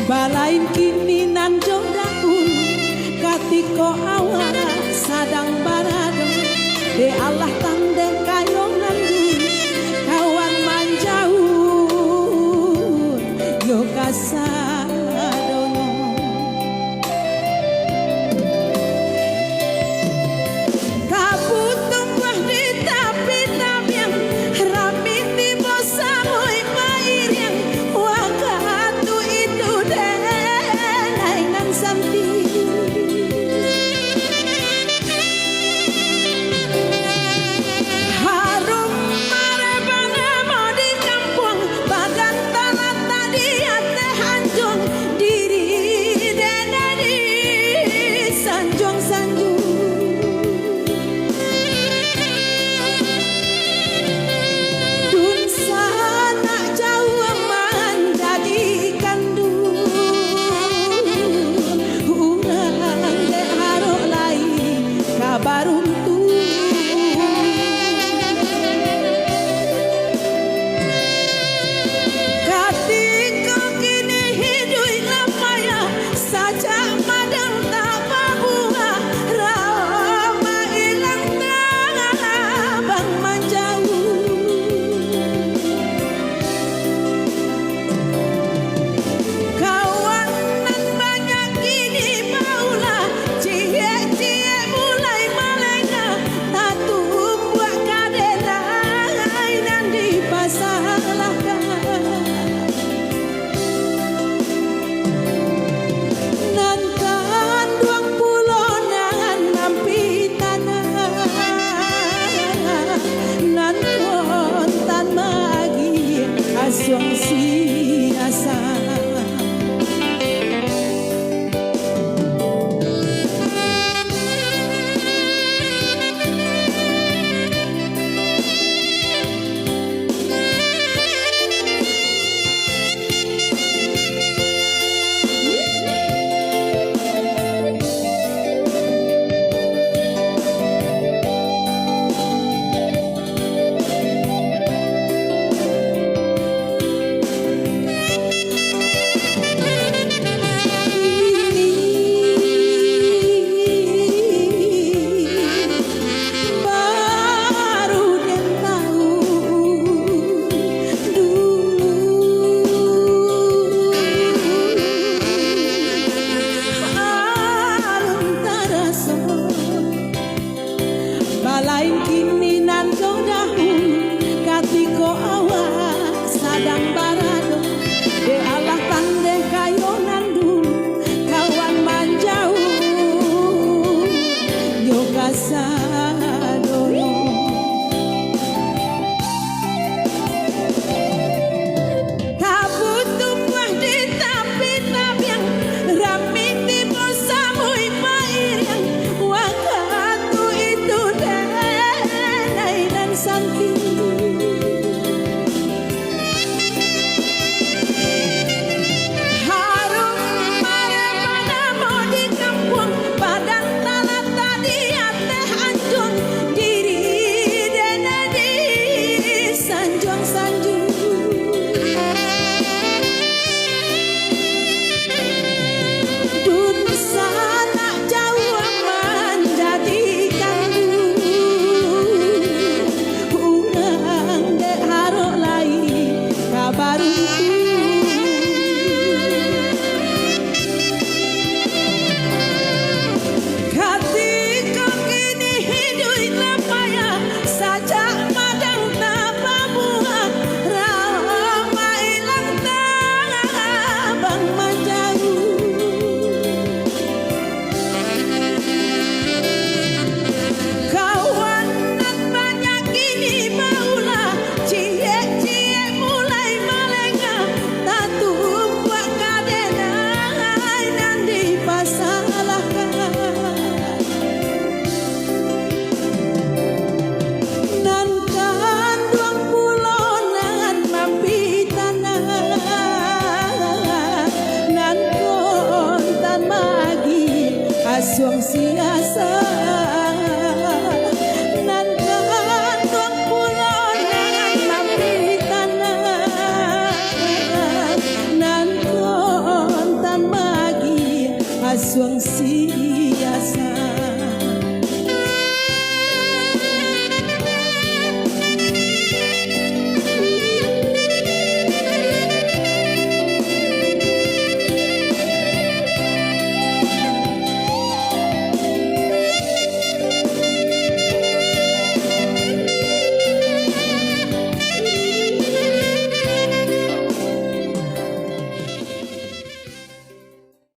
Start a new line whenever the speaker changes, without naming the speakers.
Balain kini nan jodahun katiko awal sadang barado de Allah tande kayongan kawan manjauh yo kasadono kabutung wah di tapi yang rami di bosa boy pair yang wakatu itu denainan santi harum marebana mau di kampung badan tanah tadi ate hanjung diri dena di sanjung sanjung dun sana jauh menjadikan urang de harok lain kabar untung ketika kini hidup lamanya saja madang tak bunga rama ilang bang menjauh kawanan banyak kini maulah cie-cie mulai malena tatu buat kadena dan dipasalahkan nan kanduang pulonan nampi tanah nan kontan magi asong siasa baru dia tahu alun taraso balain kini nan jodahun katiko awal sadang barado de Allah tande kayonan kawan manjauh yo kasadono kabutung wah di tapi yang rami di bosa boy pair yang wakatu itu denainan santi harum marebana mau di kampung badan tanah tadi ate hanjung diri dena di sanjung sanjung dun sana jauh menjadikan urang de harok lain kabar ketika kini hidup lamanya saja madang tak bunga rama ilang bang menjauh kawanan banyak kini maulah cie-cie mulai malena tatu buat kadena dan dipasalahkan nan kanduang pulonan mampi